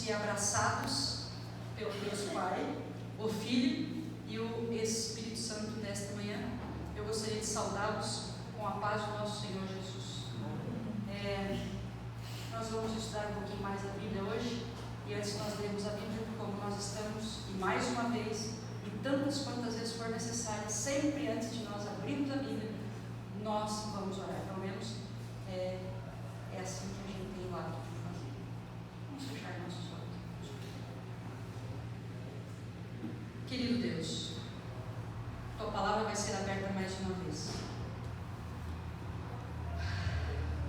Sentimos-se abraçados pelo Deus Pai, o Filho e o Espírito Santo nesta manhã. Eu gostaria de saudá-los com a paz do nosso Senhor Jesus. Nós vamos estudar um pouquinho mais a Bíblia hoje, e antes nós lermos a Bíblia, como nós estamos, e mais uma vez, e tantas quantas vezes for necessário, sempre antes de nós abrirmos a Bíblia, nós vamos orar. Pelo menos é assim que a gente tem o hábito de fazer. Vamos fechar nossos olhos. Querido Deus, Tua palavra vai ser aberta mais uma vez.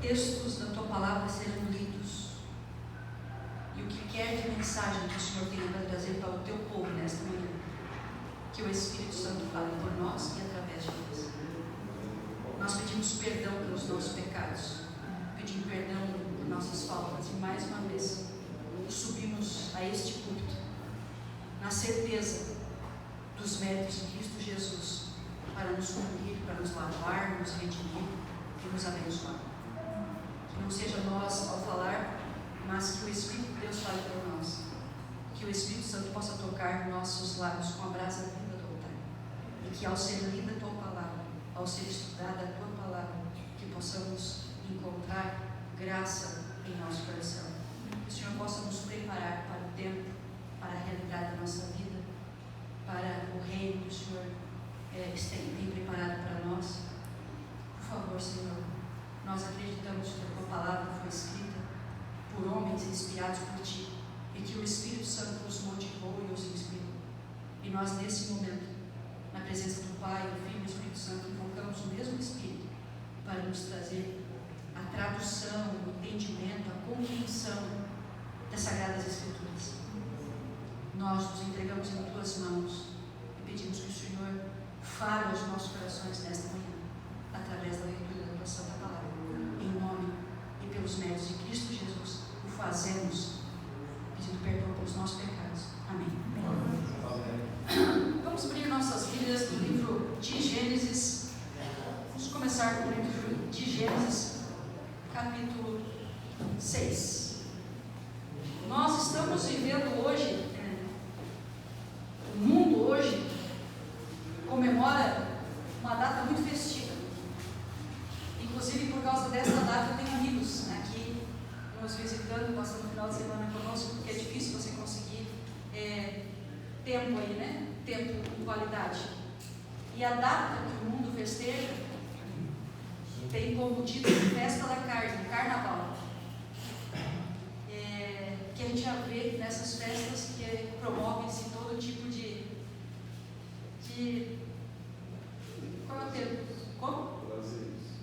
Textos da Tua palavra serão lidos, e o que quer de mensagem que o Senhor tenha para trazer para o Teu povo nesta manhã, que o Espírito Santo fale por nós e através de nós. Nós pedimos perdão pelos nossos pecados, pedimos perdão por nossas faltas, e mais uma vez subimos a este púlpito na certeza dos méritos de Cristo Jesus para nos cobrir, para nos lavar, nos redimir e nos abençoar. Que não seja nós ao falar, mas que o Espírito de Deus fale por nós. Que o Espírito Santo possa tocar nossos lábios com a brasa viva do altar. E que ao ser lida a Tua palavra, ao ser estudada a Tua palavra, que possamos encontrar graça em nosso coração. Que o Senhor possa nos preparar para o tempo, para a realidade da nossa vida, para o reino que o Senhor tem preparado para nós. Por favor, Senhor, nós acreditamos que a Tua palavra foi escrita por homens inspirados por Ti, e que o Espírito Santo os motivou e os inspirou. E nós, nesse momento, na presença do Pai, do Filho e do Espírito Santo, invocamos o mesmo Espírito para nos trazer a tradução, o entendimento, a compreensão das Sagradas Escrituras. Nós nos entregamos em Tuas mãos e pedimos que o Senhor fale aos nossos corações nesta manhã, através da leitura da Tua Santa Palavra. Em nome e pelos méritos de Cristo Jesus, o fazemos, pedindo perdão pelos nossos pecados. Amém. Vamos abrir nossas Bíblias no livro de Gênesis. Vamos começar com o livro de Gênesis, capítulo 6. Nós estamos vivendo hoje, o mundo hoje comemora uma data muito festiva. Inclusive, por causa dessa data, eu tenho amigos aqui nos visitando, passando o final de semana conosco, porque é difícil você conseguir tempo aí, né? Tempo com qualidade. E a data que o mundo festeja tem como título Festa da Carne, Carnaval. Que a gente já vê nessas festas que promovem-se todo tipo de qual é o termo? Como?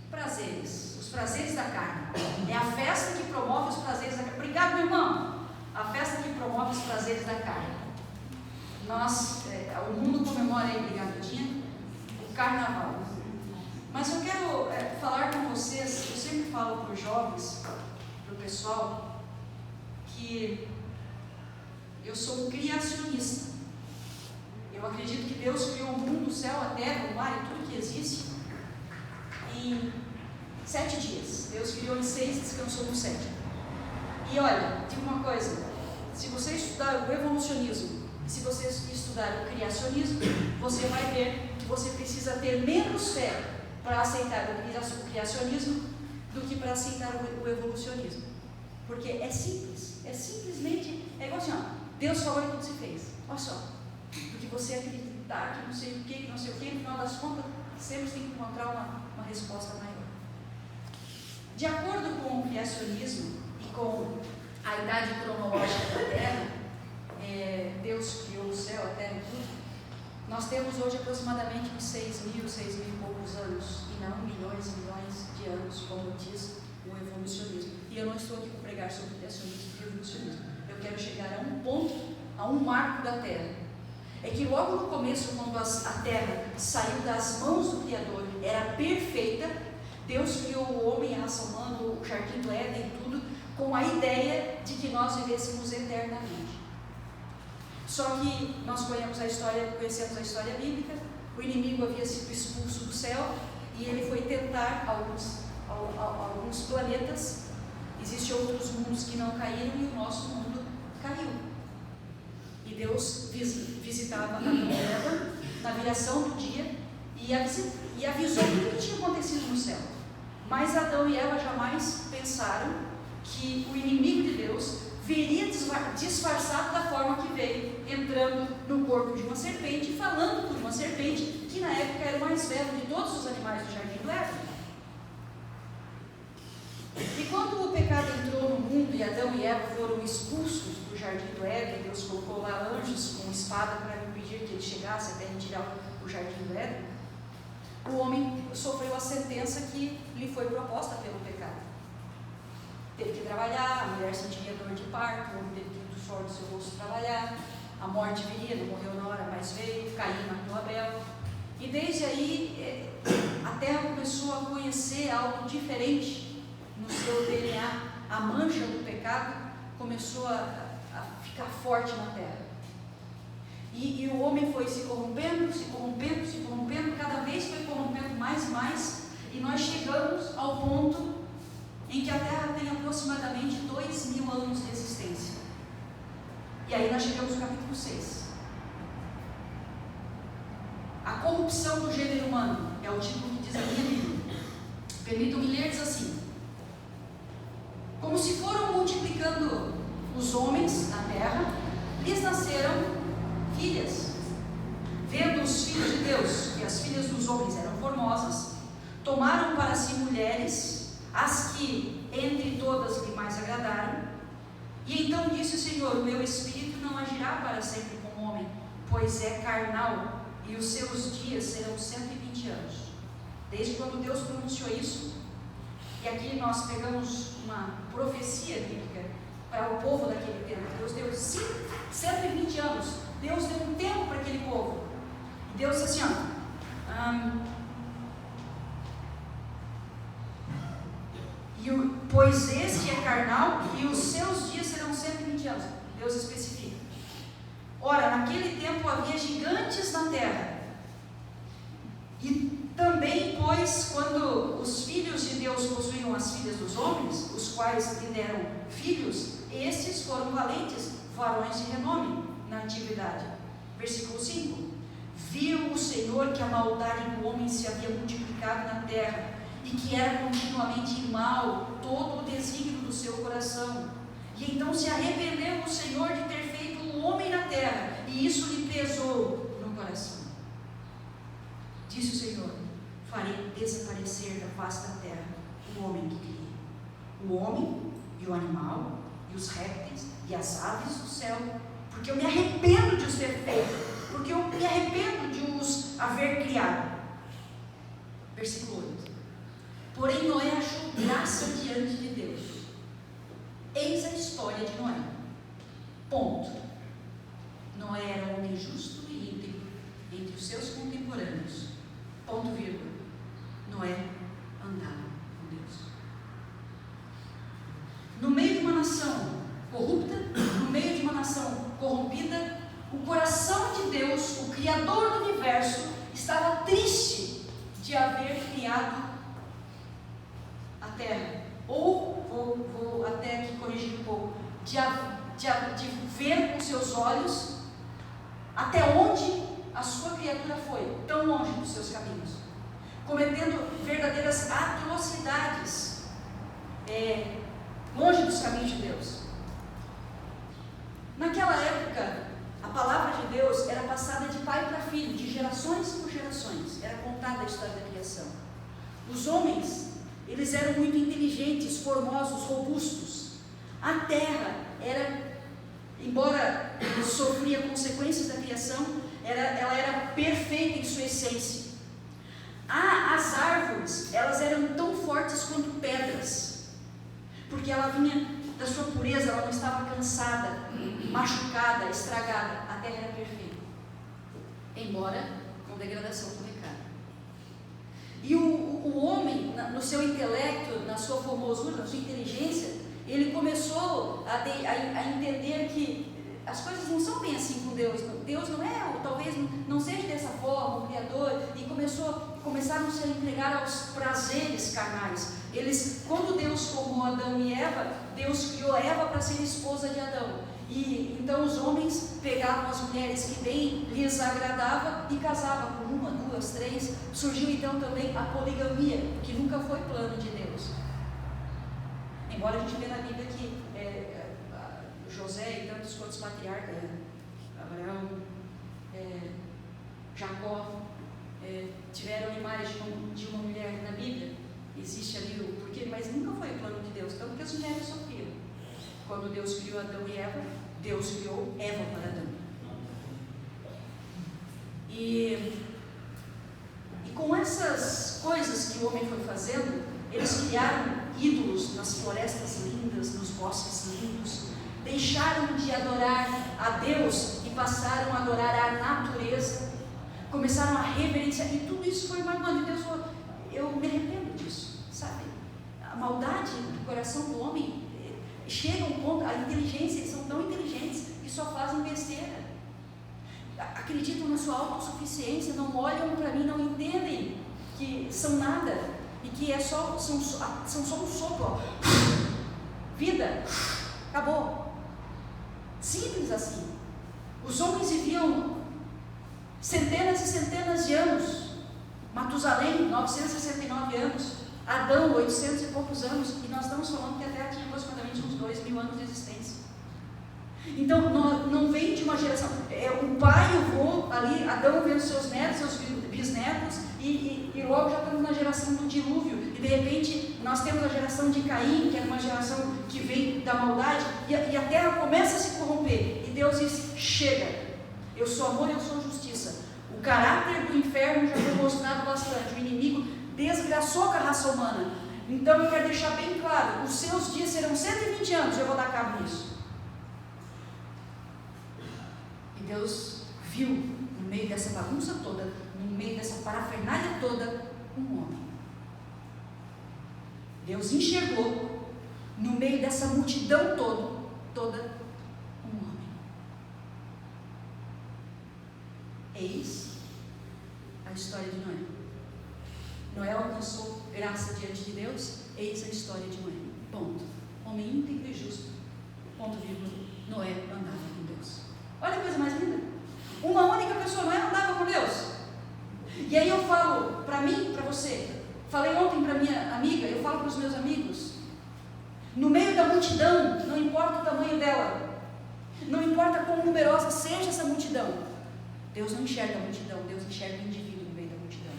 Prazeres. Os prazeres da carne. É a festa que promove os prazeres da carne. Obrigado, meu irmão. A festa que promove os prazeres da carne. O mundo comemora aí, obrigado, Dinha, o carnaval. Mas eu quero falar com vocês, eu sempre falo para os jovens, para o pessoal, que eu sou um criacionista. Eu acredito que Deus criou o mundo, o céu, a terra, o mar e tudo que existe em 7 dias. Deus criou em 6 e descansou no 7. E olha, digo uma coisa: se você estudar o evolucionismo e se você estudar o criacionismo, você vai ver que você precisa ter menos fé para aceitar o criacionismo do que para aceitar o evolucionismo. Porque é simples, simplesmente igual assim, ó, Deus falou e tudo se fez. Olha só, porque você acreditar que não sei o que, no final das contas, sempre tem que encontrar uma resposta maior. De acordo com o criacionismo e com a idade cronológica da Terra, Deus criou o céu, a terra e tudo. Nós temos hoje aproximadamente uns 6 mil e poucos anos, e não milhões e milhões de anos, como diz o evolucionismo. E eu não estou aqui para pregar sobre criacionismo e evolucionismo. Eu quero chegar a um ponto, a um marco da Terra. É que logo no começo, quando a Terra saiu das mãos do Criador, era perfeita. Deus criou o homem, a raça humana, o jardim do Éden e tudo, com a ideia de que nós vivêssemos eternamente. Só que nós conhecemos a história bíblica. O inimigo havia sido expulso do céu e ele foi tentar alguns planetas. Existem outros mundos que não caíram e o nosso mundo caiu. Deus visitava Adão e Eva na viração do dia e avisou tudo o que tinha acontecido no céu. Mas Adão e Eva jamais pensaram que o inimigo de Deus viria disfarçado da forma que veio, entrando no corpo de uma serpente e falando com uma serpente que na época era o mais velho de todos os animais do jardim do Éden. E quando o pecado entrou no mundo e Adão e Eva foram expulsos do jardim do Éden, Deus colocou lá anjos com espada para impedir que ele chegasse até retirar o jardim do Éden, o homem sofreu a sentença que lhe foi proposta pelo pecado. Teve que trabalhar, a mulher sentiria dor de parto, o homem teve que ir do suor do seu rosto trabalhar, a morte viria, não morreu na hora, mas veio, Caim matou Abel. E desde aí a terra começou a conhecer algo diferente no seu DNA. A mancha do pecado começou a ficar forte na terra. E o homem foi se corrompendo, cada vez foi corrompendo mais e mais, e nós chegamos ao ponto em que a Terra tem aproximadamente 2000 anos de existência. E aí nós chegamos no capítulo 6. A corrupção do gênero humano é o título que diz a minha Bíblia. Permitam-me ler, diz assim: como se foram multiplicando os homens na terra, lhes nasceram filhas. Vendo os filhos de Deus que as filhas dos homens eram formosas, tomaram para si mulheres, as que entre todas lhe mais agradaram. E então disse o Senhor: o meu espírito não agirá para sempre com o homem, pois é carnal, e os seus dias serão 120 anos. Desde quando Deus pronunciou isso, e aqui nós pegamos uma profecia bíblica para o povo daquele tempo. Deus deu 120 anos. Deus deu um tempo para aquele povo. E Deus disse assim, pois este é carnal e os seus dias serão 120 anos. Deus especifica. Ora, naquele tempo havia gigantes na terra. E também, pois, quando os filhos de Deus possuíam as filhas dos homens, os quais lhe deram filhos, estes foram valentes, varões de renome na antiguidade. Versículo 5. Viu o Senhor que a maldade do homem se havia multiplicado na terra, e que era continuamente mal todo o desígnio do seu coração. E então se arrependeu o Senhor de ter feito o homem na terra, e isso lhe pesou no coração. Disse o Senhor: farei desaparecer da face da terra o homem que criei, o homem e o animal, e os répteis, e as aves do céu, porque eu me arrependo de os ter feito, porque eu me arrependo de os haver criado. Versículo 8. Porém Noé achou graça diante de Deus. Eis a história de Noé. Ponto. Noé era um homem justo e íntegro entre os seus contemporâneos. Ponto, vírgula. Noé andava com Deus. No meio de uma nação corrupta, no meio de uma nação corrompida, o coração de Deus, o Criador do universo, estava triste de haver criado a terra. Ou, vou até aqui corrigir um pouco, de ver com seus olhos até onde a sua criatura foi, tão longe dos seus caminhos, cometendo verdadeiras atrocidades, longe dos caminhos de Deus. Naquela época, a palavra de Deus era passada de pai para filho, de gerações por gerações, era contada a história da criação. Os homens, eles eram muito inteligentes, formosos, robustos. A terra era, embora sofria consequências da criação, ela era perfeita em sua essência. As árvores, elas eram tão fortes quanto pedras, porque ela vinha da sua pureza, ela não estava cansada, machucada, estragada. A terra era perfeita, embora com degradação do pecado. E o homem, no seu intelecto, na sua formosura, na sua inteligência, ele começou a entender que as coisas não são bem assim com Deus. Deus não é, ou talvez não seja dessa forma, o Criador, e começaram a se entregar aos prazeres carnais. Quando Deus formou Adão e Eva, Deus criou Eva para ser esposa de Adão. E então os homens pegavam as mulheres que bem lhes agradava e casavam com uma, duas, três. Surgiu então também a poligamia, que nunca foi plano de Deus. Embora a gente vê na Bíblia que José e tantos outros patriarcas, Abraão, Jacó, tiveram animais de uma mulher na Bíblia. Existe ali o porquê, mas nunca foi o plano de Deus, tanto que as mulheres sofriam. Quando Deus criou Adão e Eva, Deus criou Eva para Adão. E com essas coisas que o homem foi fazendo, eles criaram ídolos nas florestas lindas, nos bosques lindos, deixaram de adorar a Deus e passaram a adorar a natureza, começaram a reverenciar, e tudo isso foi marcando. Deus falou, eu me arrependo disso, sabe? A maldade do coração do homem chega a um ponto, a inteligência, eles são tão inteligentes que só fazem besteira, acreditam na sua autossuficiência, não olham para mim, não entendem que são nada e que são só um sopro, ó. Vida, acabou, simples assim. Os homens viviam centenas e centenas de anos. Matusalém, 969 anos. Adão, 800 e poucos anos. E nós estamos falando que a Terra tinha aproximadamente uns 2000 anos de existência. Então, não vem de uma geração. O pai e o avô ali, Adão vendo seus netos, seus bisnetos, e logo já estamos na geração do dilúvio. E de repente, nós temos a geração de Caim, que é uma geração que vem da maldade, e a Terra começa a se corromper. E Deus diz, chega. Eu sou amor, eu sou justiça. O caráter do inferno já foi mostrado bastante. O inimigo desgraçou com a raça humana. Então eu quero deixar bem claro, os seus dias serão 120 anos, eu vou dar cabo nisso. E Deus viu, no meio dessa bagunça toda, no meio dessa parafernália toda, um homem. Deus enxergou, no meio dessa multidão toda, um homem. Eis a história de Noé. Noé alcançou graça diante de Deus, eis a história de Noé. Ponto. Homem íntegro e justo. Ponto, vírgula. Noé andava com Deus. Olha a coisa mais linda. Uma única pessoa, Noé andava com Deus. E aí eu falo para mim, para você, falei ontem para minha amiga, eu falo para os meus amigos, no meio da multidão, não importa o tamanho dela, não importa quão numerosa seja essa multidão, Deus não enxerga a multidão, Deus enxerga o indivíduo no meio da multidão.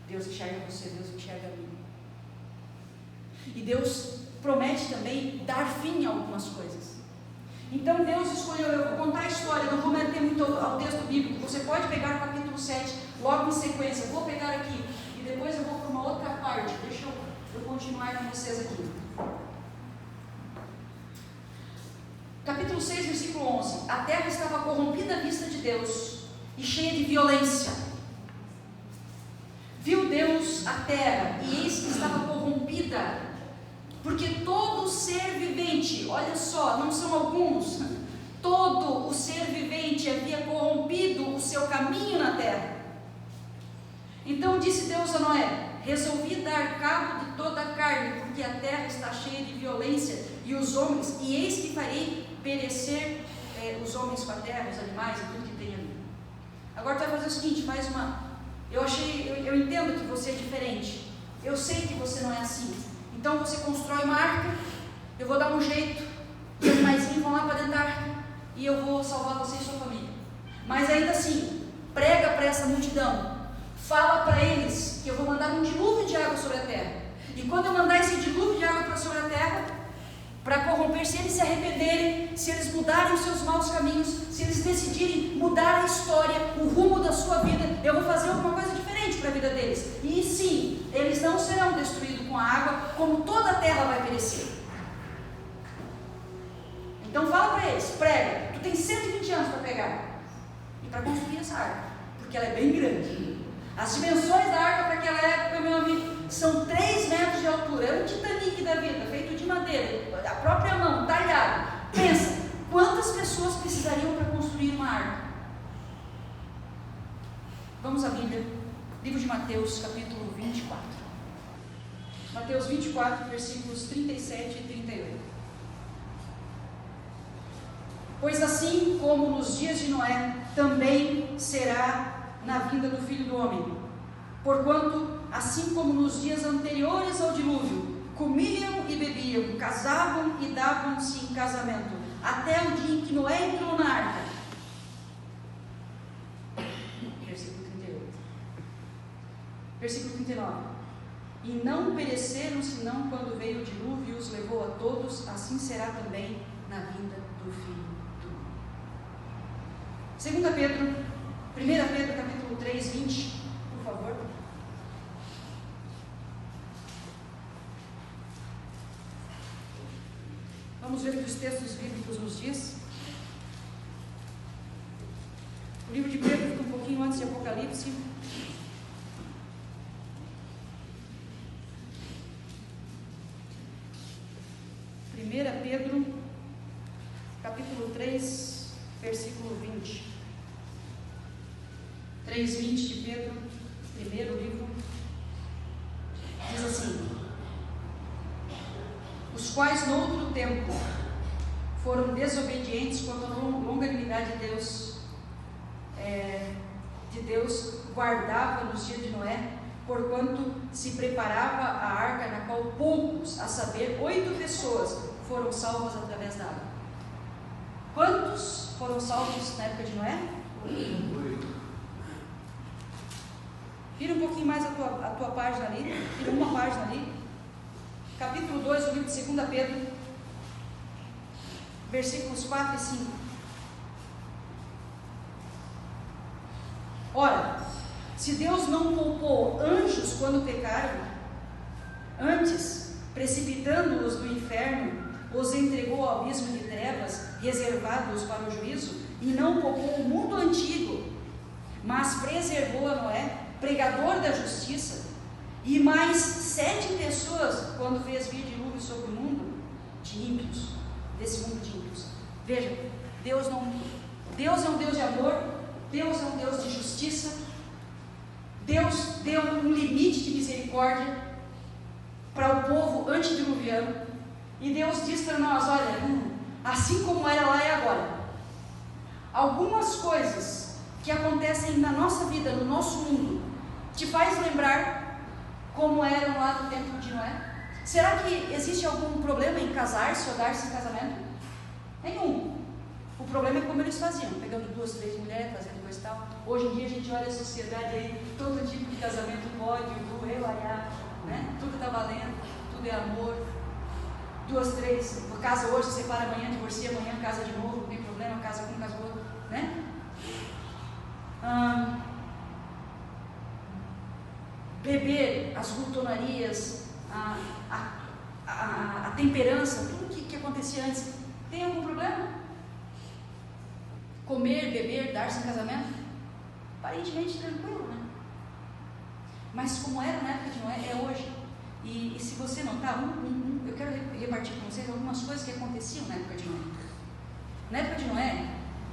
Deus enxerga você, Deus enxerga a mim. E Deus promete também dar fim a algumas coisas. Então Deus escolheu, eu vou contar a história, não vou meter muito ao texto bíblico, você pode pegar o capítulo 7, logo em sequência, vou pegar aqui, e depois eu vou para uma outra parte, deixa eu continuar com vocês aqui. Capítulo 6, versículo 11, a terra estava corrompida à vista de Deus, e cheia de violência. Viu Deus a terra, e eis que estava corrompida, porque todo ser vivente, olha só, não são alguns, todo o ser vivente havia corrompido o seu caminho na terra. Então disse Deus a Noé, resolvi dar cabo de toda a carne, porque a terra está cheia de violência, e os homens, e eis que farei perecer os homens com a terra, os animais e tudo que tem ali. Agora tu vai fazer o seguinte, mais uma, eu entendo que você é diferente, eu sei que você não é assim. Então você constrói uma arca, eu vou dar um jeito, os animaizinhos vão lá para dentro da arca, e eu vou salvar você e sua família. Mas ainda assim, prega para essa multidão, fala para eles que eu vou mandar um dilúvio de água sobre a terra. E quando eu mandar esse dilúvio de água sobre a terra, para corromper, se eles se arrependerem, se eles mudarem os seus maus caminhos, se eles decidirem mudar a história, o rumo da sua vida, eu vou fazer alguma coisa diferente para a vida deles. E sim, eles não serão destruídos com a água, como toda a terra vai perecer. Então fala para eles, prega, tu tem 120 anos para pegar e para construir essa arca, porque ela é bem grande. As dimensões da arca para aquela época, meu amigo, são 3 metros de altura, é um Titanic da vida, feito de madeira, a própria mão, talhado. Pensa, quantas pessoas precisariam para construir uma arca? Vamos à Bíblia, livro de Mateus, capítulo 24. Mateus 24, versículos 37 e 38. Pois assim como nos dias de Noé, também será na vinda do Filho do Homem. Porquanto, assim como nos dias anteriores ao dilúvio, comiam e bebiam, casavam e davam-se em casamento, até o dia em que Noé entrou na arca. Versículo 38. Versículo 39. E não pereceram, senão quando veio o dilúvio e os levou a todos, assim será também na vinda do Filho do Homem. 2 Pedro, 1 Pedro capítulo 3, 20, por favor. Vamos ver o que os textos bíblicos nos diz. O livro de Pedro fica um pouquinho antes de Apocalipse. Pedro, capítulo 3, versículo 20. 3:20 de Pedro, primeiro livro, diz assim: os quais noutro tempo foram desobedientes quanto à longanimidade de Deus guardava nos dias de Noé, porquanto se preparava a arca, na qual poucos, a saber, 8 pessoas, foram salvas através da água. Quantos foram salvos na época de Noé? 8. Vira um pouquinho mais a tua página ali, vira uma página ali, capítulo 2 do livro de 2 Pedro, versículos 4 e 5. Ora, se Deus não poupou anjos quando pecaram, antes, precipitando-os do inferno, os entregou ao abismo de trevas, reservados para o juízo, e não poupou o mundo antigo, mas preservou a Noé, pregador da justiça, e mais 7 pessoas, quando fez vir dilúvio sobre o mundo de ímpios, desse mundo de ímpios. Veja, Deus é um Deus de amor, Deus é um Deus de justiça, Deus deu um limite de misericórdia para o povo antediluviano, e Deus diz para nós: olha, assim como era lá é agora. Algumas coisas que acontecem na nossa vida, no nosso mundo, te faz lembrar como eram lá no tempo de Noé? Será que existe algum problema em casar-se ou dar-se em casamento? Nenhum. O problema é como eles faziam, pegando 2, 3 mulheres, fazendo coisa e tal. Hoje em dia a gente olha a sociedade aí, todo tipo de casamento pode, né? Tudo está valendo, tudo é amor. 2, 3, casa hoje, separa amanhã, divorcia amanhã, casa de novo, não tem problema, casa com, casa outro, né? Beber, as glutonarias, a temperança, tudo que acontecia antes, tem algum problema? Comer, beber, dar-se em casamento, aparentemente tranquilo, né? Mas como era na época de Noé, é hoje. E se você notar, eu quero repartir com vocês algumas coisas que aconteciam na época de Noé. Na época de Noé,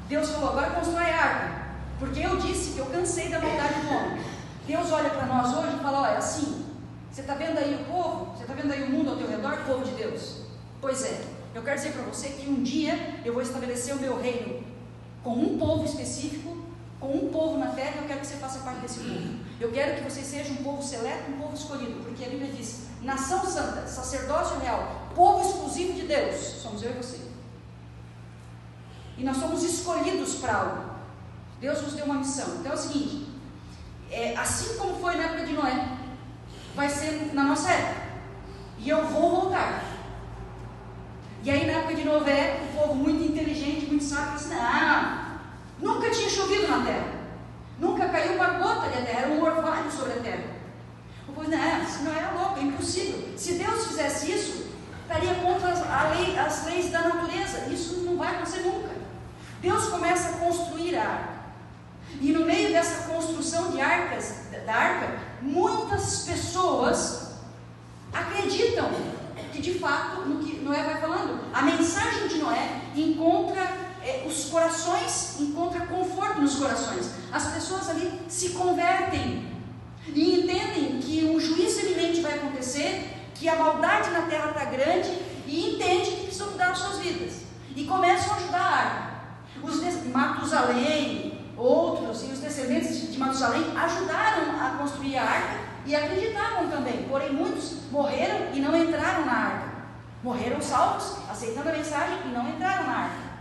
Deus falou: agora constrói a arca, porque eu disse que eu cansei da maldade do homem. Deus olha para nós hoje e fala: olha, assim, você está vendo aí o povo? Você está vendo aí o mundo ao teu redor, povo de Deus? Pois é, eu quero dizer para você que um dia eu vou estabelecer o meu reino com um povo específico, com um povo na terra, e eu quero que você faça parte desse povo. Eu quero que você seja um povo seleto, um povo escolhido, porque a Bíblia diz: nação santa, sacerdócio real, povo exclusivo de Deus, somos eu e você. E nós somos escolhidos para algo. Deus nos deu uma missão. Então é o seguinte, assim como foi na época de Noé, vai ser na nossa época, e eu vou voltar. E aí na época de Noé, o povo muito inteligente, muito sábio, disse: não, nunca tinha chovido na terra, nunca caiu uma gota de terra, era um orvalho sobre a terra. O povo disse: não, era louco, é impossível. Se Deus fizesse isso, estaria contra as leis da natureza. Isso não vai acontecer nunca. Deus começa a construir a arca, e no meio dessa construção da arca, muitas pessoas acreditam que de fato, no que Noé vai falando, a mensagem de Noé encontra os corações, encontra conforto nos corações. As pessoas ali se convertem e entendem que um juízo iminente vai acontecer, que a maldade na terra está grande, e entendem que precisam mudar as suas vidas, e começam a ajudar a arca. Matusalém, outros e os descendentes de Matusalém ajudaram a construir a arca e acreditavam também, porém muitos morreram e não entraram na arca. Morreram salvos, aceitando a mensagem e não entraram na arca.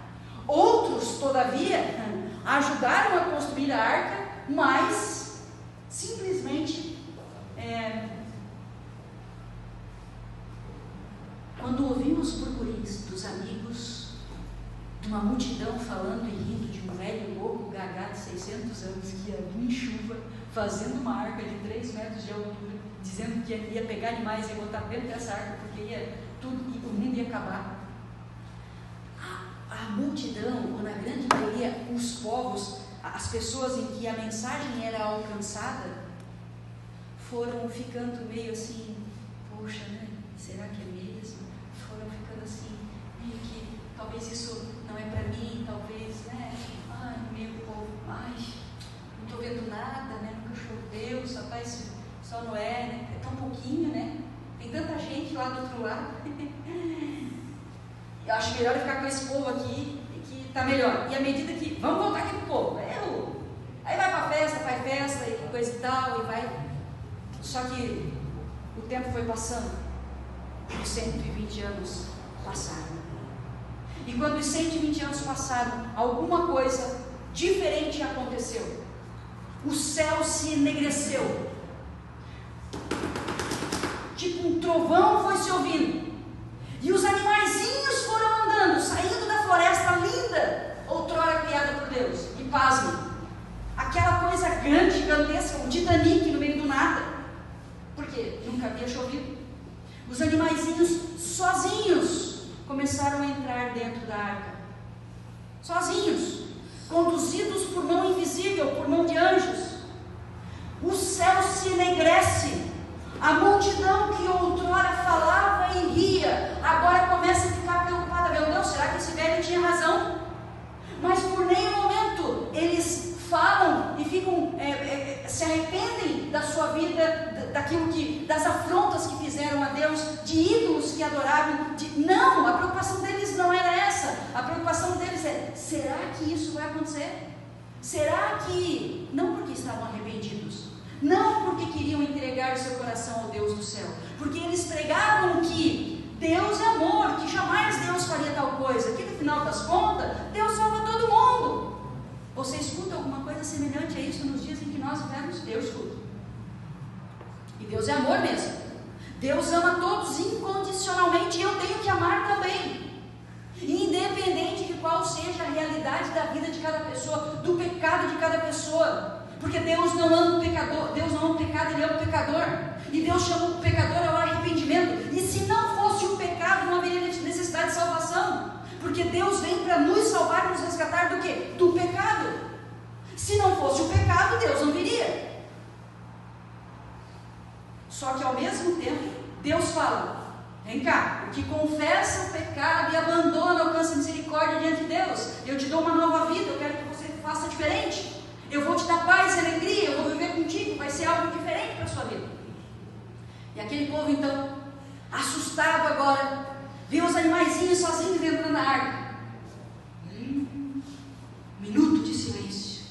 Outros, todavia, ajudaram a construir a arca, mas simplesmente quando ouvimos burburinhos dos amigos, de uma multidão falando e rindo de um velho louco gagá de 600 anos que ia vir em chuva, fazendo uma arca de 3 metros de altura, dizendo que ia pegar animais e ia botar dentro dessa arca porque ia tudo e o mundo ia acabar. A multidão, ou na grande maioria, os povos, as pessoas em que a mensagem era alcançada, foram ficando meio assim, poxa, né? Será que é mesmo? Foram ficando assim, meio que, talvez isso não é para mim, talvez, né? Ai, meu povo, ai, não estou vendo nada, né? Nunca choveu, só não é, né? É tão pouquinho, né? Tem tanta gente lá do outro lado. Eu acho melhor ficar com esse povo aqui, que está melhor. E à medida que, vamos voltar aqui pro povo, aí vai para festa, faz festa e coisa e tal, e vai. Só que o tempo foi passando, os 120 anos passaram. E quando os 120 anos passaram, alguma coisa diferente aconteceu. O céu se enegreceu. Tipo um trovão foi se ouvindo. E os animaizinhos foram andando, saindo da floresta linda, outrora criada por Deus. E pasmem, aquela coisa grande, gigantesca, um Titanic no meio do nada. Porque nunca havia chovido. Os animaizinhos sozinhos começaram a entrar dentro da arca. Sozinhos, conduzidos por mão invisível, por mão de anjos. O céu se enegrece. A multidão que outrora falava e ria, agora começa a ficar preocupada. Meu Deus, será que esse velho tinha razão? Mas por nenhum momento eles falam e ficam, se arrependem da sua vida, das afrontas que fizeram a Deus, de ídolos que adoravam. Não, a preocupação deles não era essa. A preocupação deles é: será que isso vai acontecer? Será que, não porque estavam arrependidos, não porque queriam entregar o seu coração ao Deus do céu, porque eles pregavam que Deus é amor, que jamais Deus faria tal coisa, que no final das contas, Deus salva todo mundo. Você escuta alguma coisa semelhante a isso nos dias em que nós vivemos? Eu escuto. E Deus é amor mesmo. Deus ama todos incondicionalmente e eu tenho que amar também. Independente de qual seja a realidade da vida de cada pessoa, do pecado de cada pessoa. Porque Deus não ama o pecador, Deus não ama o pecado, Ele ama o pecador. E Deus chama o pecador ao arrependimento. E se não fosse o pecado, não haveria necessidade de salvação. Porque Deus vem para nos salvar, nos resgatar do quê? Do pecado. Se não fosse o pecado, Deus não viria. Só que ao mesmo tempo, Deus fala: vem cá, o que confessa o pecado e abandona alcança misericórdia diante de Deus. Eu te dou uma nova vida, eu quero que você faça diferente. Eu vou te dar paz e alegria, eu vou viver contigo, vai ser algo diferente para a sua vida. E aquele povo então, assustado agora, viu os animaizinhos sozinhos dentro da arca. Minuto de silêncio.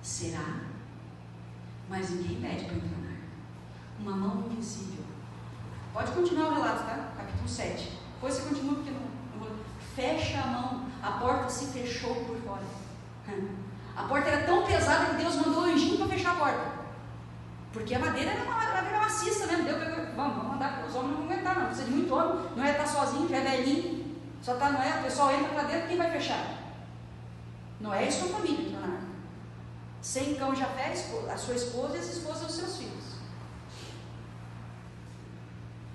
Será? Mas ninguém pede para entrar na arca. Uma mão invisível. Pode continuar o relato, tá? Capítulo 7. Depois você continua porque não vou. Fecha a mão. A porta se fechou por fora. A porta era tão pesada que Deus mandou o anjinho para fechar a porta. Porque a madeira era uma madeira maciça mesmo. Deus pegou, vamos mandar para os homens não aguentar, não. Precisa de muito homem. Não é estar sozinho, já é velhinho. Só está, não é? O pessoal entra para dentro, quem vai fechar? Não é isso a família que está na arca. Sem cão Jafé, a sua esposa e as esposas dos seus filhos.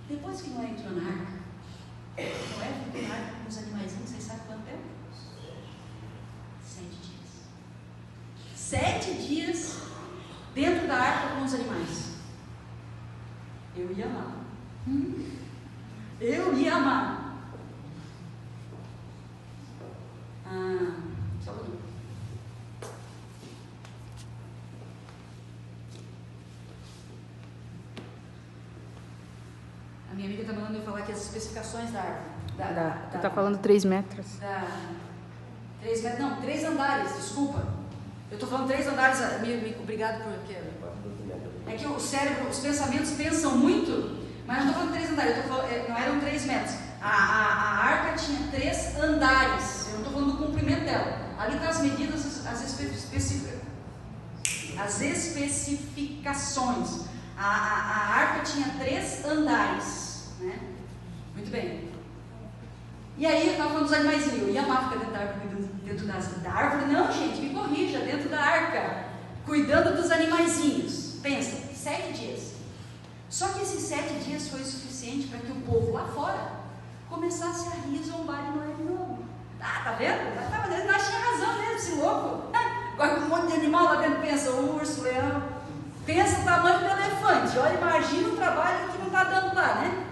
Depois que Noé entrou na arca, Noé ficou na arca com os animaizinhos, vocês sabem quanto tempo? 7 dias. 7 dias dentro da arca com os animais. Eu ia amar. Eu ia amar. Só um pouquinho. A minha amiga está mandando eu falar aqui as especificações da arca. Tu está falando 3 metros. 3 metros, não, 3 andares, desculpa. Eu estou falando 3 andares, obrigado por... É que o cérebro, os pensamentos pensam muito, mas não estou falando 3 andares, eu tô falando, não eram 3 metros. A arca tinha 3 andares, eu não estou falando do comprimento dela. Ali estão as medidas, as especificações. A arca tinha 3 andares, né? Muito bem. E aí eu estava falando dos animaizinhos, eu ia amar ficar dentro da arca, dentro da árvore. Não, gente, me corrija, dentro da arca, cuidando dos animaizinhos. Pensa, 7 dias. Só que esses 7 dias foi suficiente para que o povo lá fora começasse a rir e zombar de Noé de novo. Ah, tá vendo? Mas nós tinha razão mesmo, esse louco. Agora com um monte de animal lá dentro, pensa, o urso, o leão, pensa o tamanho do elefante. Olha, imagina o trabalho que não está dando lá, né?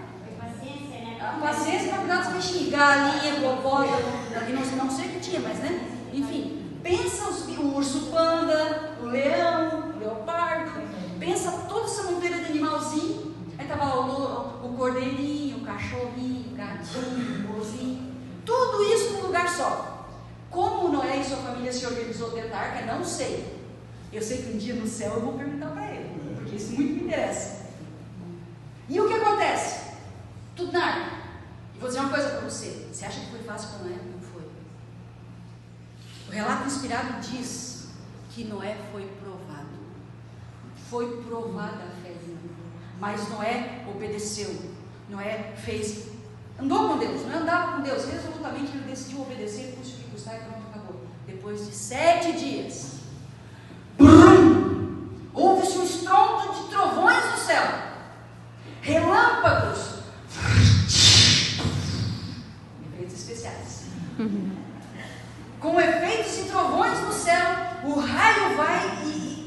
A paciência para cuidar dos bichinhos, galinha, hipopótamo, ali não sei o que tinha, mas né? Enfim, pensa o urso panda, o leão, o leopardo, pensa toda essa monteira de animalzinho. Aí estava lá o cordeirinho, o cachorrinho, o gatinho, o mozinho, tudo isso num lugar só. Como Noé e sua família se organizou dentro da arca, não sei. Eu sei que um dia no céu eu vou perguntar para ele, porque isso muito me interessa. E o que acontece? Tudo na arca. E vou dizer uma coisa para você. Você acha que foi fácil para Noé? Não foi. O relato inspirado diz que Noé foi provado. Foi provada a fé dele. Mas Noé obedeceu. Noé andou com Deus, não andava com Deus. Resolutamente ele decidiu obedecer, custe o que custar, e pronto, acabou. Depois de 7 dias, houve-se um estrondo de trovões no céu, relâmpagos, efeitos especiais. Com efeitos e trovões no céu, o raio vai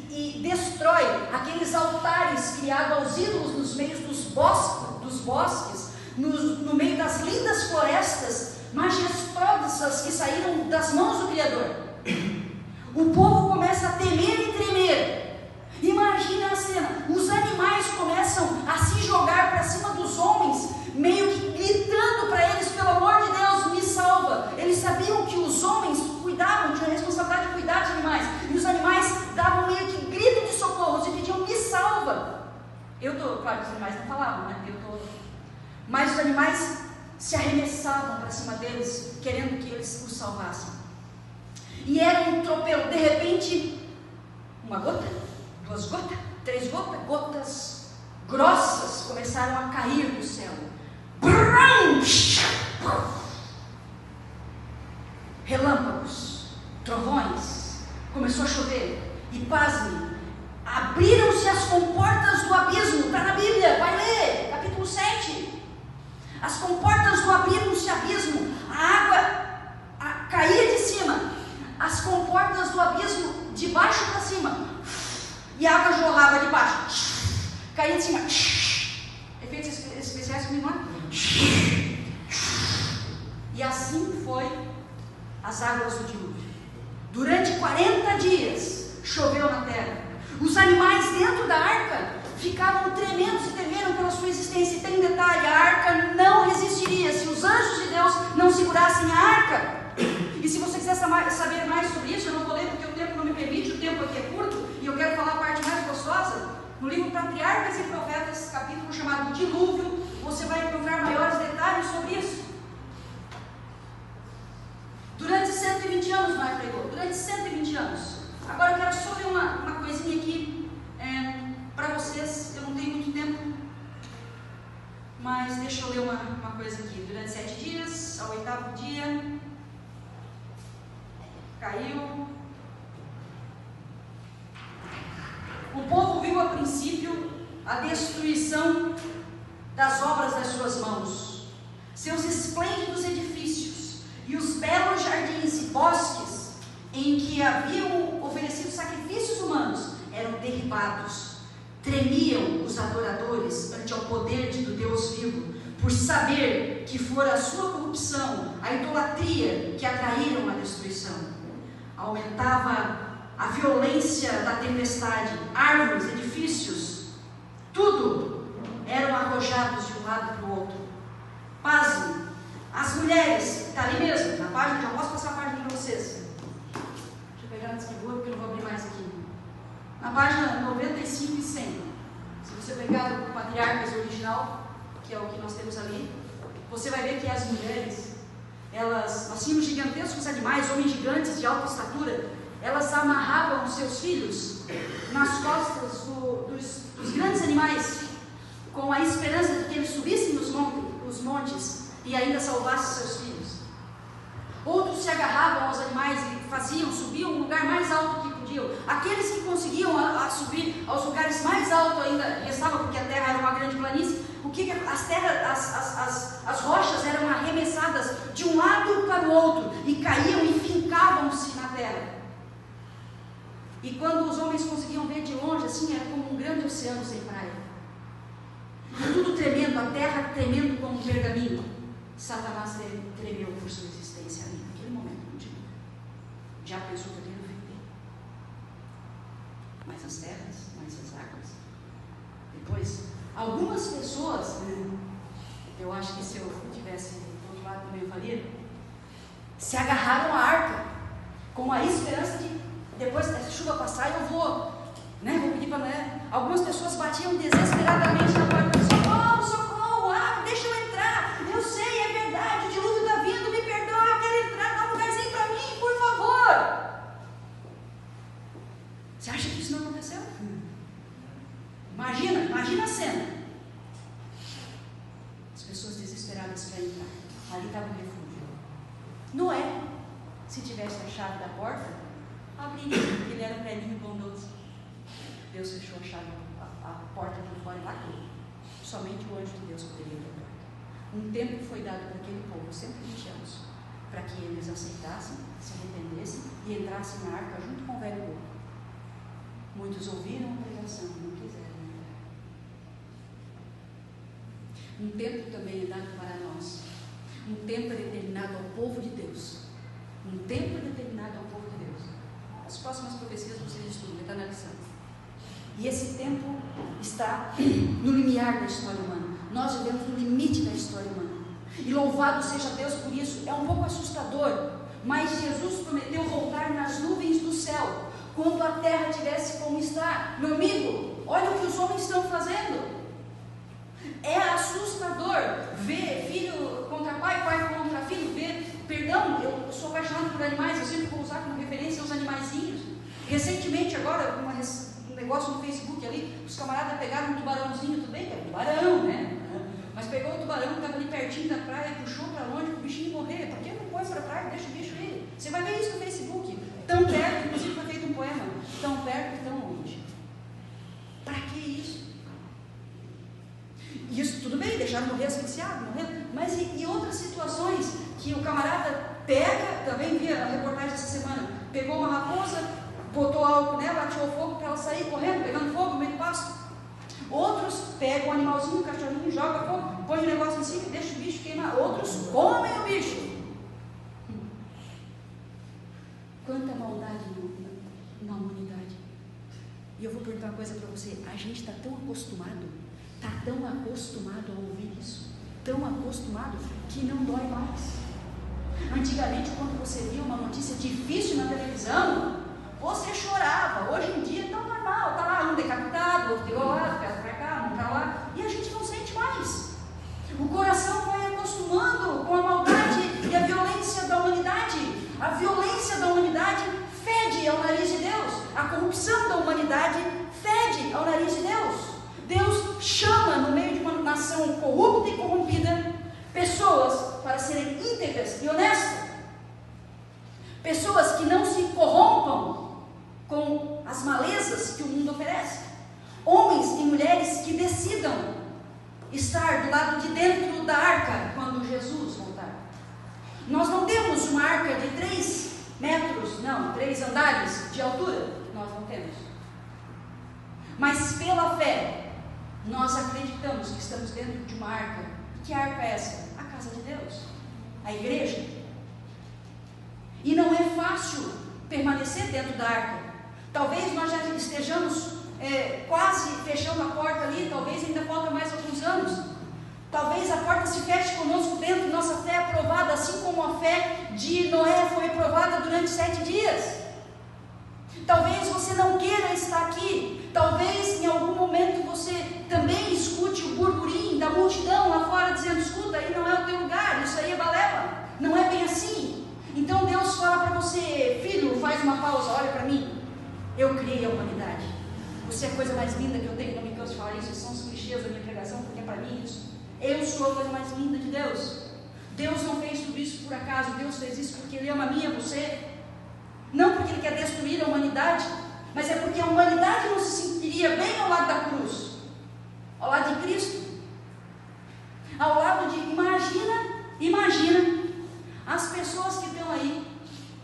e destrói aqueles altares criados aos ídolos nos meios dos bosques, no meio das lindas florestas majestosas que saíram das mãos do Criador. O povo começa a temer e tremer. Imagina a cena, os animais começam a se jogar para cima dos homens, meio que gritando para eles, pelo amor de Deus, me salva. Eles sabiam que os homens cuidavam, tinham a responsabilidade de cuidar dos animais, e os animais davam meio que grito de socorro, e pediam, me salva. Claro que os animais não falavam, né? Mas os animais se arremessavam para cima deles, querendo que eles os salvassem. E era um tropel, de repente, uma gota, 2 gotas, 3 gotas, gotas grossas começaram a cair do céu. Relâmpagos, trovões, começou a chover, e pasme, abriram-se as comportas do abismo. Está na Bíblia, vai ler, capítulo 7. As comportas do abismo, a água caía de cima, as comportas do abismo de baixo para cima, e a água jorrava de baixo, caía de cima. Efeitos especiais comigo, não é? E assim foi as águas do dilúvio. Durante 40 dias choveu na terra. Os animais dentro da arca ficavam tremendos e temeram pela sua existência. E tem um detalhe, a arca não resistiria se os anjos de Deus não segurassem a arca. E se você quiser saber mais sobre isso, eu não vou ler porque o tempo não me permite, o tempo aqui é curto, e eu quero falar a parte mais gostosa. No livro Patriarcas e Profetas, capítulo chamado Dilúvio, você vai encontrar maiores detalhes sobre isso. Durante 120 anos Noé pregou, durante 120 anos. Agora eu quero só ler uma coisinha aqui para vocês. Eu não tenho muito tempo, mas deixa eu ler uma coisa aqui. Durante 7 dias, ao 8º dia, caiu. O povo viu a princípio a destruição das obras das suas mãos, seus esplêndidos edifícios e os belos jardins e bosques em que haviam oferecido sacrifícios humanos eram derribados. Tremiam os adoradores ante o poder do Deus vivo, por saber que fora a sua corrupção, a idolatria que atraíram a destruição. Aumentava a violência da tempestade, árvores, edifícios, tudo eram arrojados de um lado para o outro. Pasme, as mulheres está ali mesmo, na página, já posso passar a página para vocês. Deixa eu pegar antes que voa, porque eu não vou abrir mais aqui. Na página 95 e 100. Se você pegar o Patriarcas original, que é o que nós temos ali, você vai ver que as mulheres, nós tínhamos gigantescos animais, homens gigantes de alta estatura, elas amarravam os seus filhos nas costas dos grandes animais, com a esperança de que eles subissem os montes e ainda salvassem seus filhos. Outros se agarravam aos animais e subiam o lugar mais alto que podiam. Aqueles que conseguiam subir aos lugares mais altos ainda restavam, porque a terra era uma grande planície. As rochas eram arremessadas de um lado para o outro e caíam e fincavam-se na terra. E quando os homens conseguiam ver de longe, assim, era como um grande oceano sem praia. E tudo tremendo, a terra tremendo como um pergaminho. Satanás tremeu por sua existência ali, naquele momento, não tinha. Já pensou que ele não viver? Mais as terras, mais as águas. Depois, algumas pessoas, eu acho que se eu tivesse do outro lado também eu faria, se agarraram à arca, com a esperança de, depois da chuva passar, eu vou pedir para mulher. Algumas pessoas batiam desesperadamente na porta, socorro, socorro, deixa eu entrar, eu sei, é verdade, o dilúvio está vindo, me perdoa, eu quero entrar, dá um lugarzinho para mim, por favor. Você acha que isso não aconteceu? Imagina a cena. As pessoas desesperadas para entrar, ali estava o refúgio. Noé, se tivesse a chave da porta, abriria, porque ele era um velhinho bondoso. Deus fechou a porta por fora e lacrou. Somente o anjo de Deus poderia abrir a porta. Um tempo foi dado para aquele povo, 120 anos, para que eles aceitassem, se arrependessem e entrassem na arca junto com o velho povo. Muitos ouviram a pregação, não quiseram entrar. Um tempo também é dado para nós. Um tempo é determinado ao povo de Deus. Um tempo é determinado ao povo de Deus. As próximas profecias vocês estudam, vai estar na lição. E esse tempo está no limiar da história humana. Nós vivemos no limite da história humana. E louvado seja Deus por isso. É um pouco assustador, mas Jesus prometeu voltar nas nuvens do céu, quando a terra tivesse como está. Meu amigo, olha o que os homens estão fazendo. É assustador ver filho contra pai, pai contra filho, perdão, eu sou apaixonado por animais, eu sempre vou usar como referência os animaizinhos. Recentemente agora, um negócio no Facebook ali, os camaradas pegaram um tubarãozinho, tudo bem, que é um tubarão, né? Mas pegou o tubarão que estava ali pertinho da praia e puxou para longe para o bichinho morrer. Por que não põe para a praia, deixa o bicho ir? Você vai ver isso no Facebook. Tão perto, inclusive foi feito um poema, tão perto e tão longe. Para que isso? Isso tudo bem, deixaram morrer asfixiado, mas e outras situações que o camarada pega, também vi a reportagem essa semana, pegou uma raposa, botou álcool nela, atirou fogo para ela sair correndo, pegando fogo no meio do pasto. Outros pegam um animalzinho, um cachorrinho, joga fogo, põe um negócio em cima e deixa o bicho queimar. Outros comem o bicho. Quanta maldade na humanidade. E eu vou perguntar uma coisa para você, a gente está tão acostumado a ouvir isso, tão acostumado que não dói mais. Antigamente, quando você via uma notícia difícil na televisão, você chorava. Hoje em dia é tão normal, está lá um decapitado, outro degolado, pesa para cá, um para lá, e a gente não sente mais. O coração vai acostumando com a maldade e a violência da humanidade. A violência da humanidade fede ao nariz de Deus. A corrupção da humanidade fede ao nariz de Deus. Deus chama no meio de uma nação corrupta e corrompida pessoas para serem íntegras e honestas. Pessoas que não se corrompam com as malezas que o mundo oferece. Homens e mulheres que decidam estar do lado de dentro da arca quando Jesus voltar. Nós não temos uma arca de 3 metros, não, 3 andares de altura. Nós não temos. Mas pela fé, nós acreditamos que estamos dentro de uma arca. E que arca é essa? A casa de Deus, a igreja. E não é fácil permanecer dentro da arca. Talvez nós já estejamos quase fechando a porta ali, talvez ainda falta mais alguns anos. Talvez a porta se feche conosco dentro, nossa fé é provada, assim como a fé de Noé foi provada durante 7 dias. Talvez você não queira estar aqui, talvez em algum momento você também escute o burburinho da multidão lá fora dizendo: escuta, aí não é o teu lugar, isso aí é balela, não é bem assim. Então Deus fala para você: filho, faz uma pausa, olha para mim, eu criei a humanidade, você é a coisa mais linda que eu tenho. Não me canso de falar isso, são os clichês da minha pregação, porque é para mim isso. Eu sou a coisa mais linda de Deus. Deus não fez tudo isso por acaso, Deus fez isso porque Ele ama a mim e a você. Não porque Ele quer destruir a humanidade, mas é porque a humanidade não se sentiria bem ao lado da cruz, ao lado de Cristo, ao lado de, imagina as pessoas que estão aí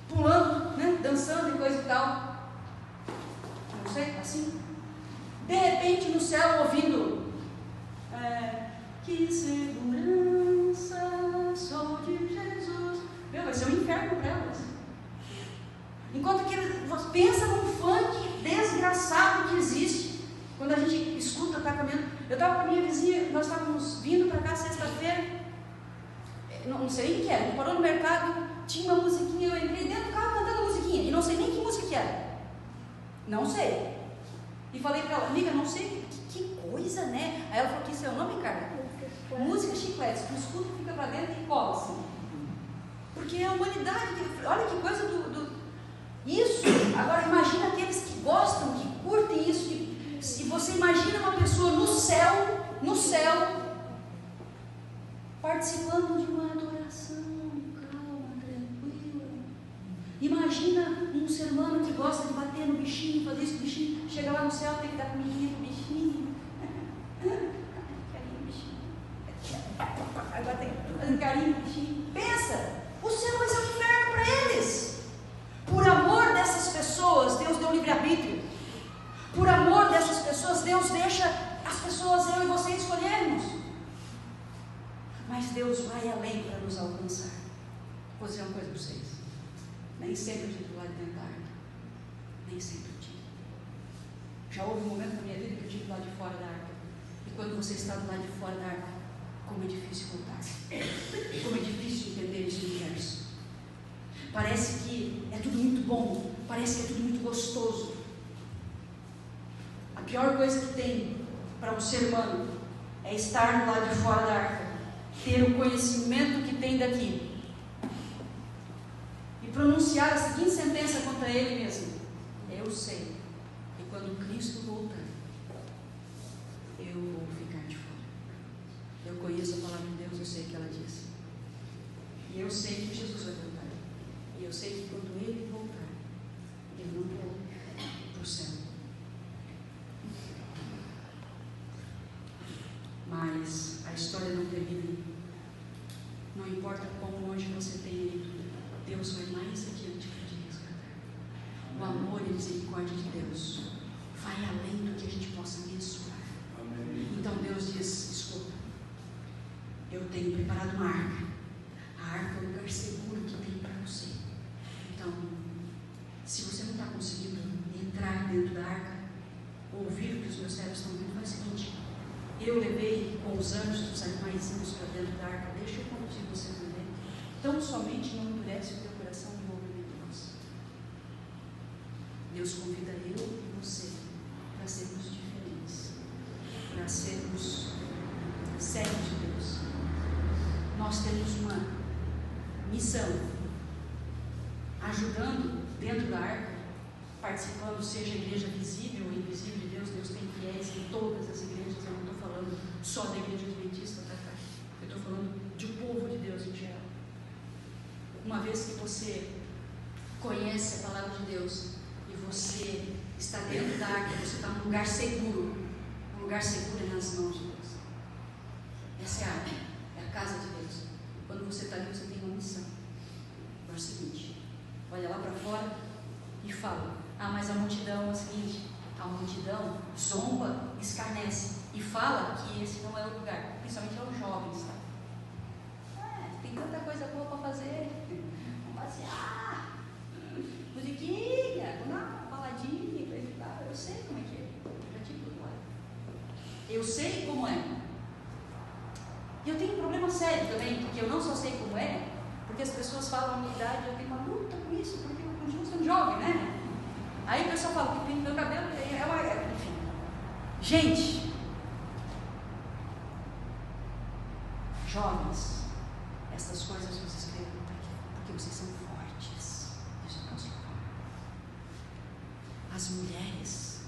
pulando, né, dançando e coisa e tal, não sei, assim, de repente no céu ouvindo que segurança sou de Jesus. Meu, vai ser um inferno para elas. Enquanto que você pensa num funk desgraçado que existe, quando a gente escuta, está caminhando. Eu estava com a minha vizinha, nós estávamos vindo para cá sexta-feira, não sei nem o que era, a gente parou no mercado, tinha uma musiquinha, eu entrei dentro do carro cantando a musiquinha, e não sei nem que música que era, não sei, e falei para ela: amiga, não sei, que coisa, né? Aí ela falou: que isso é o nome, cara? Música chiclete, tu escuta, fica para dentro e cola assim, porque é a humanidade, olha que coisa isso. Agora imagina aqueles que gostam, que curtem isso, se você imagina uma pessoa no céu, participando de uma adoração, calma, tranquila. Imagina um ser humano que gosta de bater no bichinho, fazer isso, o bichinho chega lá no céu, tem que dar comidinha pro bichinho. Carinho, bichinho. Agora tem que fazer carinho, bichinho. Pensa, o céu vai ser um inferno para eles. Por amor dessas pessoas, Deus deu livre-arbítrio. Por amor dessas pessoas, Deus deixa as pessoas, eu e você, escolhermos. Mas Deus vai além para nos alcançar. Vou dizer uma coisa para vocês: nem sempre eu tive lá de dentro da arca. Nem sempre eu tive. Já houve um momento na minha vida que eu tive lá de fora da arca. E quando você está do lado de fora da arca, como é difícil voltar. Como é difícil entender esse universo. Parece que é tudo muito bom, parece que é tudo muito gostoso. A pior coisa que tem para um ser humano é estar do lado de fora da arca, ter o conhecimento que tem daqui e pronunciar a seguinte sentença contra ele mesmo: eu sei que quando Cristo voltar, eu vou ficar de fora. Eu conheço a palavra de Deus, eu sei que ela diz, e eu sei que Jesus vai voltar. E eu sei que quando Ele voltar, Ele não volta para o céu. Mas a história não termina aí. Não importa quão longe você tenha ido, Deus vai mais adiante para te resgatar. O amor e a misericórdia de Deus vai além do que a gente possa mensurar. Então Deus diz: escuta, eu tenho preparado uma arca. A arca é o lugar seguro que tem para você. Então, se você não está conseguindo entrar dentro da arca, ouvir o que os meus servos estão dizendo, faz o seguinte: eu levei com os anjos os animaizinhos para dentro da arca, deixa eu conduzir você também. Então somente não endurece o teu coração no movimento de nós. Deus convida eu e você para sermos diferentes, para sermos servos de Deus. Nós temos uma missão, ajudando dentro da arca, participando, seja a igreja visível ou invisível de Deus. Deus tem fiéis em todas as igrejas. Eu não estou falando só da igreja adventista, tá? Eu estou falando de um povo de Deus em geral. Uma vez que você conhece a palavra de Deus e você está dentro da arca, você está num lugar seguro. Um lugar seguro é nas mãos de Deus. Essa é a arca, é a casa de Deus. E quando você está ali, você tem uma missão. É o seguinte: olha lá para fora e fala: mas a multidão é o seguinte, a multidão zomba, escarnece e fala que esse não é o lugar, principalmente aos jovens, tá? Tem tanta coisa boa para fazer, vamos passear, musiquinha, vamos lá, baladinha, coisa e tal. Eu sei como é que é, eu já tive tudo lá. Eu sei como é. Eu tenho um problema sério também, porque eu não só sei como é, porque as pessoas falam a minha idade, eu tenho uma luta com isso, porque eu continuo sendo jovem, né? Aí o pessoal fala que pinto meu cabelo, enfim. Gente, jovens, essas coisas vocês escrevam porque vocês são fortes. Isso eu posso falar. As mulheres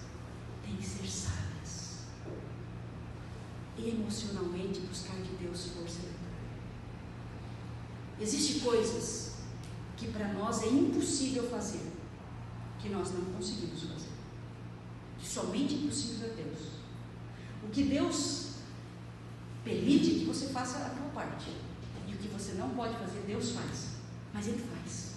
têm que ser sábias, emocionalmente buscar de Deus força. Existem coisas que para nós é impossível fazer, que nós não conseguimos fazer, que somente impossível é Deus. O que Deus permite que você faça a tua parte, e o que você não pode fazer, Deus faz, mas Ele faz.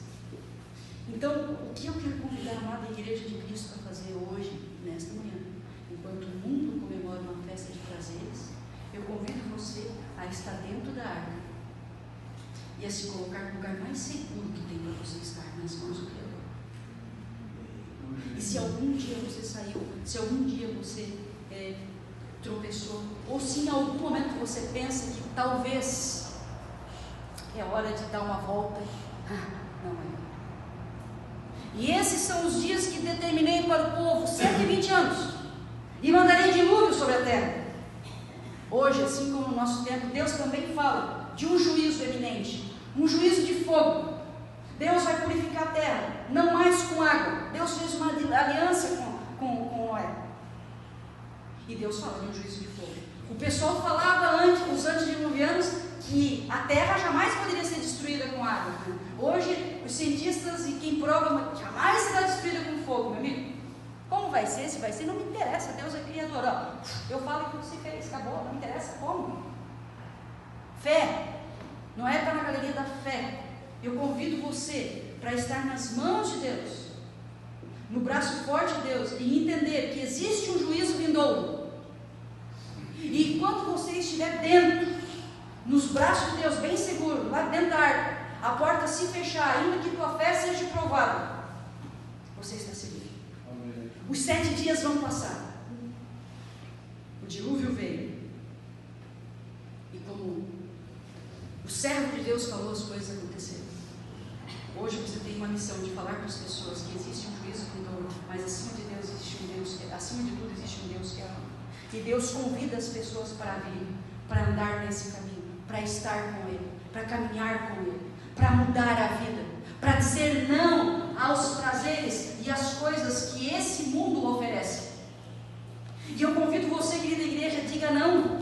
Então, o que eu quero convidar a amada Igreja de Cristo para fazer hoje, nesta manhã, enquanto o mundo comemora uma festa de prazeres, eu convido você a estar dentro da arca e a se colocar no lugar mais seguro que tem para você estar, nas mãos do Criador. E se algum dia você saiu, se algum dia você tropeçou, ou se em algum momento você pensa que talvez é hora de dar uma volta, não é. E esses são os dias que determinei para o povo, 120 anos, e mandarei dilúvio sobre a terra. Hoje, assim como no nosso tempo, Deus também fala de um juízo eminente, um juízo de fogo. Deus vai purificar a terra, não mais com água. Deus fez uma aliança com Noé. E Deus fala de um juízo de fogo. O pessoal falava antes, os antediluvianos, que a terra jamais poderia ser destruída com água. Hoje, os cientistas e quem prova jamais será destruída com fogo, meu amigo. Como vai ser? Se vai ser, não me interessa. Deus é criador. Eu falo que você fez, acabou, não me interessa como. Fé. Não é para na galeria da fé. Eu convido você para estar nas mãos de Deus, no braço forte de Deus, e entender que existe um juízo vindouro. E enquanto você estiver dentro, nos braços de Deus, bem seguro, lá dentro da arca, a porta se fechar, ainda que tua fé seja provada, você está seguro. Amém. Os 7 dias vão passar. O dilúvio veio. E como o servo de Deus falou, as coisas aconteceram. Hoje você tem uma missão de falar para as pessoas que existe um juízo vindouro, mas acima de Deus existe um Deus, acima de tudo existe um Deus que ama. E Deus convida as pessoas para vir, para andar nesse caminho, para estar com Ele, para caminhar com Ele, para mudar a vida, para dizer não aos prazeres e às coisas que esse mundo oferece. E eu convido você, querida igreja, diga não.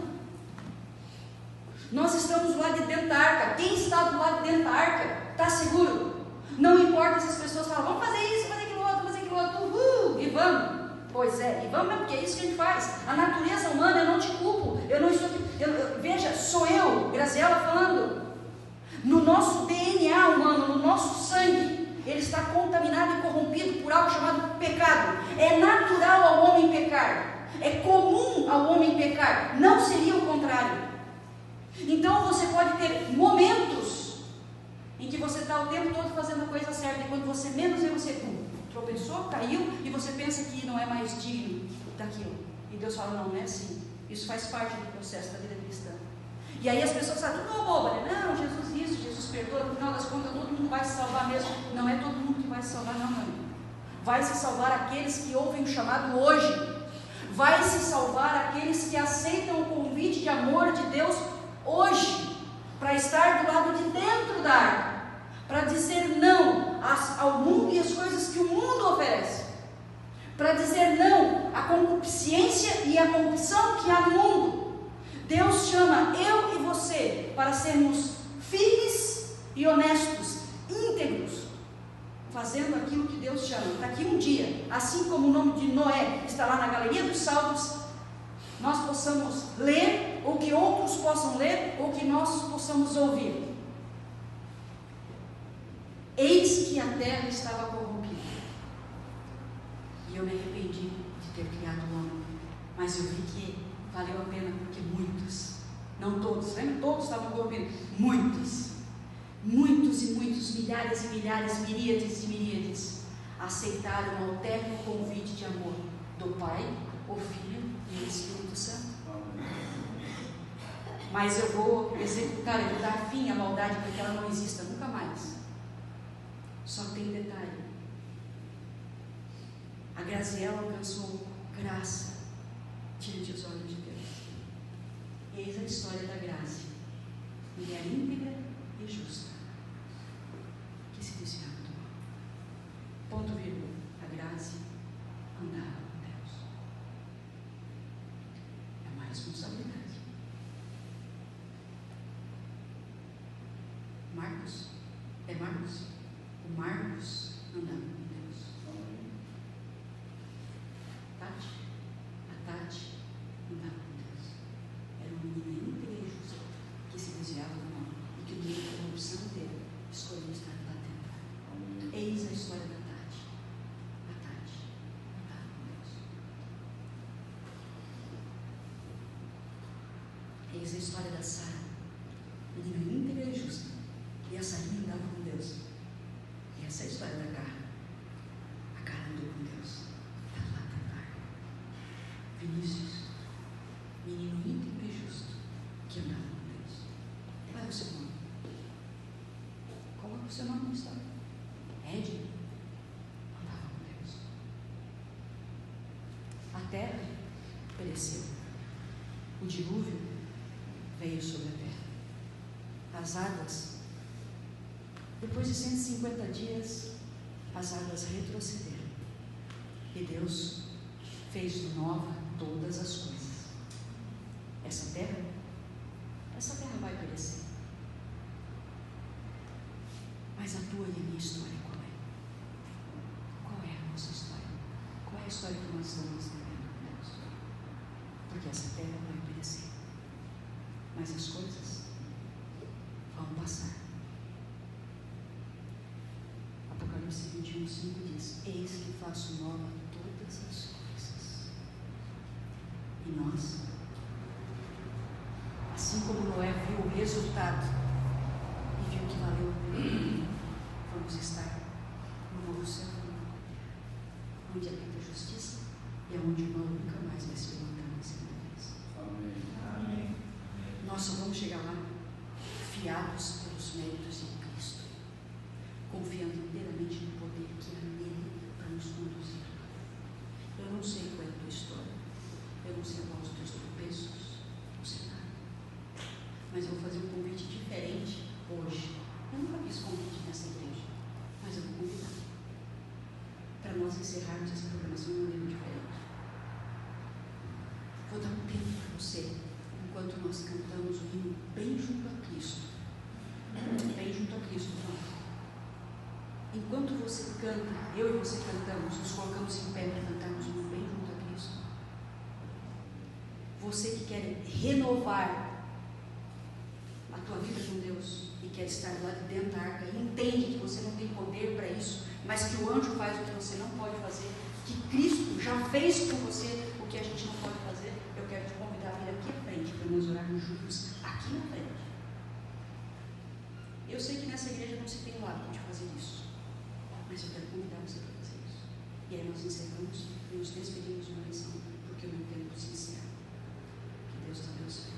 Nós estamos do lado de dentro da arca. Quem está do lado de dentro da arca está seguro. Não importa se as pessoas falam, vamos fazer isso, fazer aquilo outro, e vamos. Pois é, e vamos mesmo, porque é isso que a gente faz. A natureza humana, eu não te culpo, eu não estou aqui, veja, sou eu, Graziela falando. No nosso DNA humano, no nosso sangue, ele está contaminado e corrompido por algo chamado pecado. É natural ao homem pecar, é comum ao homem pecar, não seria o contrário. Então você pode ter momentos em que você está o tempo todo fazendo a coisa certa, e quando você menos vê, você tropeçou, caiu, e você pensa que não é mais digno daquilo. E Deus fala, não é assim. Isso faz parte do processo da vida cristã. E aí as pessoas falam, tudo é boba, né? Não, Jesus isso, Jesus perdoa, no final das contas todo mundo vai se salvar mesmo. Não é todo mundo que vai se salvar, não, mãe. Vai se salvar aqueles que ouvem o chamado hoje. Vai se salvar aqueles que aceitam o convite de amor de Deus hoje, para estar do lado de dentro da arca, para dizer não ao mundo e às coisas que o mundo oferece, para dizer não à concupiscência e à corrupção que há no mundo. Deus chama eu e você para sermos firmes e honestos, íntegros, fazendo aquilo que Deus chama. Daqui um dia, assim como o nome de Noé está lá na galeria dos salvos, nós possamos ler, ou que outros possam ler, ou que nós possamos ouvir. Eis que a terra estava corrompida, e eu me arrependi de ter criado o homem, mas eu vi que valeu a pena, porque muitos, não todos, lembra? Todos estavam corrompidos, muitos e muitos, milhares e milhares, miríades e miríades, aceitaram o eterno convite de amor do Pai, o Filho e o Espírito Santo. mas eu vou executar, eu vou dar fim à maldade para que ela não exista nunca mais. Só tem detalhe. A Graziela alcançou graça diante dos olhos de Deus. Eis a história da Graça, mulher íntegra e justa, que se desviava do mal. Ponto vírgula. A Graça andava com Deus. É uma responsabilidade. Marcos? É Marcos? O Marcos andava com Deus. Tati? A Tati andava com Deus. Era uma menina íntegra e justa que se desviava do mal e que, durante a corrupção dele, escolheu estar lá dentro. Eis a história da Tati. A Tati andava com Deus. Eis a história da Sara, menina íntegra e justa. E a Sarinha andava com Deus. E essa é a história da Cara. A Cara andou com Deus. Está lá dentro. Vinícius, menino íntegro e justo, que andava com Deus. Qual é o seu nome? Coloca o seu nome na história. Ed andava com Deus. A terra pereceu. O dilúvio veio sobre a terra. As águas, depois de 150 dias, as águas retrocederam. E Deus fez nova todas as coisas. Essa terra vai perecer. Mas a tua e a minha história qual é? Qual é a nossa história? Qual é a história que nós estamos vivendo com Deus? Porque essa terra vai perecer. Mas as coisas vão passar. Apocalipse 21:5 diz: eis que faço nova todas as coisas. E nós, assim como Noé viu o resultado e viu que valeu a pena, vamos estar no novo céu, onde habita a justiça e onde o mal nunca mais vai se levantar em cima deles. Amém. Nós só vamos chegar lá fiados pelos méritos de Cristo, confiando inteiramente no poder que há nele para nos conduzir. Eu não sei qual é a tua história, eu não sei qual os teus tropeços, não sei nada, mas eu vou fazer um convite diferente hoje. Eu nunca fiz convite nessa igreja, mas eu vou convidar para nós encerrarmos essa programação de um maneira diferente. Vou dar um tempo para você, enquanto nós cantamos o hino bem junto a Cristo. Bem junto a Cristo, vamos. Enquanto você canta, eu e você cantamos, nos colocamos em pé para cantarmos o hino bem junto a Cristo. Você que quer renovar a tua vida com Deus e quer estar lá dentro da arca e entende que você não tem poder para isso, mas que o anjo faz o que você não pode fazer, que Cristo já fez por você o que a gente não pode fazer, eu quero te convidar a vir aqui à frente para nós orarmos juntos, aqui na frente. Eu sei que nessa igreja não se tem o hábito de fazer isso, mas eu quero convidar você para fazer isso. E aí nós encerramos e nos despedimos de uma lição, porque o meu tempo se encerra. Que Deus te abençoe.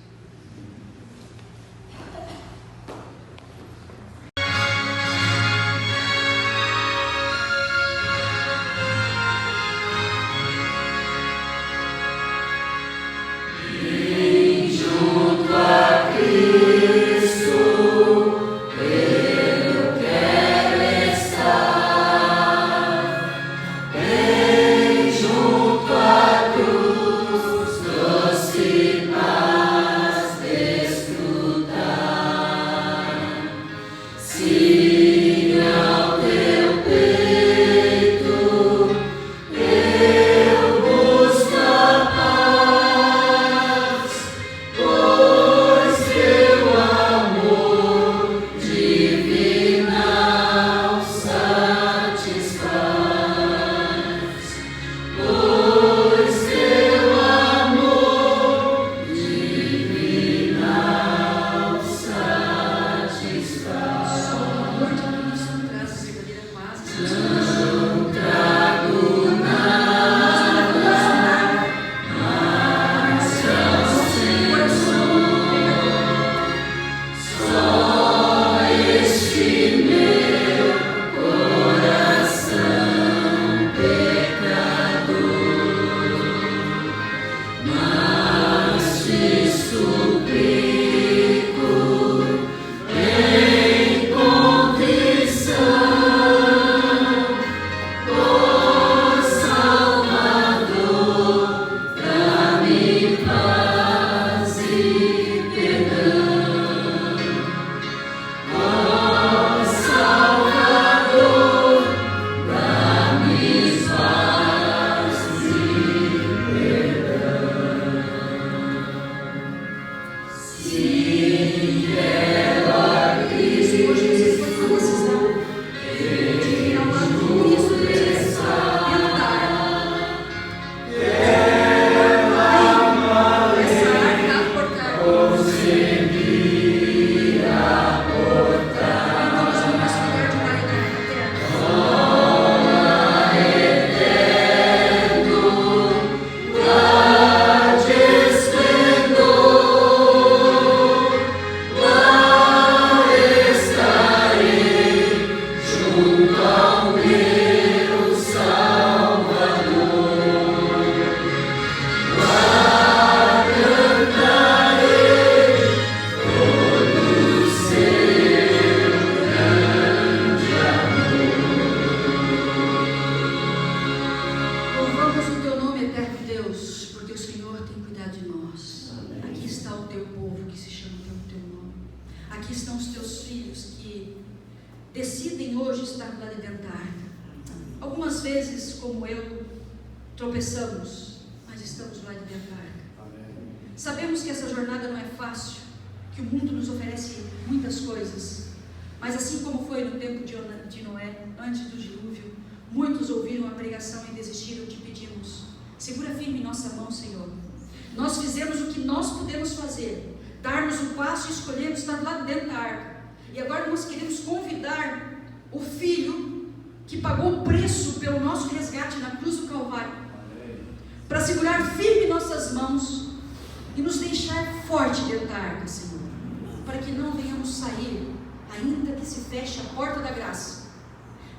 Junto à cruz, doce paz. vezes, como eu, tropeçamos, mas estamos lá de dentro da arca. Sabemos que essa jornada não é fácil, que o mundo nos oferece muitas coisas, mas assim como foi no tempo de Noé, antes do dilúvio, muitos ouviram a pregação e desistiram. Te pedimos, segura firme nossa mão, Senhor. Nós fizemos o que nós podemos fazer, darmos o passo e escolhemos estar lá dentro da arca. E agora nós queremos convidar o Filho que pagou o preço pelo nosso resgate na cruz do Calvário, para segurar firme nossas mãos e nos deixar forte dentro da arca, Senhor, para que não venhamos sair, ainda que se feche a porta da graça.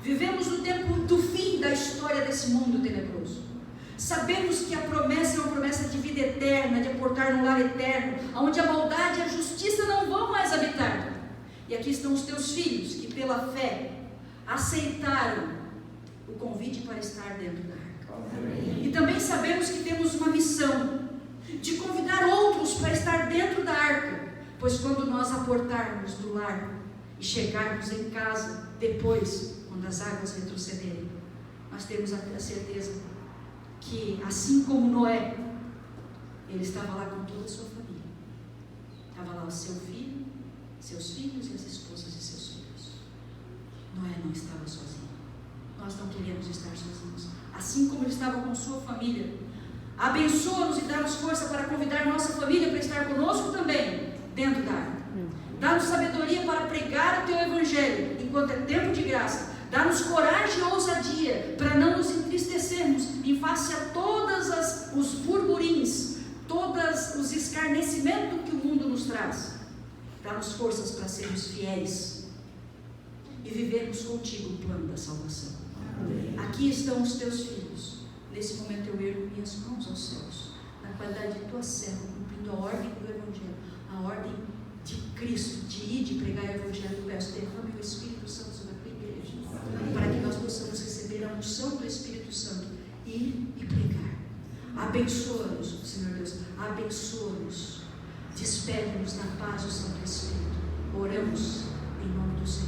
Vivemos no tempo do fim da história desse mundo tenebroso. Sabemos que a promessa é uma promessa de vida eterna, de aportar no lar eterno, onde a maldade e a justiça não vão mais habitar. E aqui estão os teus filhos, que pela fé aceitaram o convite para estar dentro da arca. Amém. E também sabemos que temos uma missão de convidar outros para estar dentro da arca, pois quando nós aportarmos do lar e chegarmos em casa depois, quando as águas retrocederem, nós temos a certeza que, assim como Noé, ele estava lá com toda a sua família, estava lá o seu filho, seus filhos e as esposas de seus filhos. Noé não estava sozinho. Nós não queremos estar sozinhos. Assim como ele estava com sua família, abençoa-nos e dá-nos força para convidar nossa família para estar conosco também dentro da arca. Dá-nos sabedoria para pregar o teu evangelho enquanto é tempo de graça. Dá-nos coragem e ousadia para não nos entristecermos em face a todos os burburins, todos os escarnecimentos que o mundo nos traz. Dá-nos forças para sermos fiéis e vivermos contigo o plano da salvação. Amém. Aqui estão os teus filhos. Nesse momento eu ergo minhas mãos aos céus, na qualidade de tua serva, cumprindo a ordem do evangelho, a ordem de Cristo, de ir, de pregar o evangelho. Eu peço, derrame o Espírito Santo sobre a tua igreja, para que nós possamos receber a unção do Espírito Santo e pregar. Abençoa-nos, Senhor Deus, abençoa-nos, despede-nos na paz do Santo Espírito. Oramos em nome do Senhor.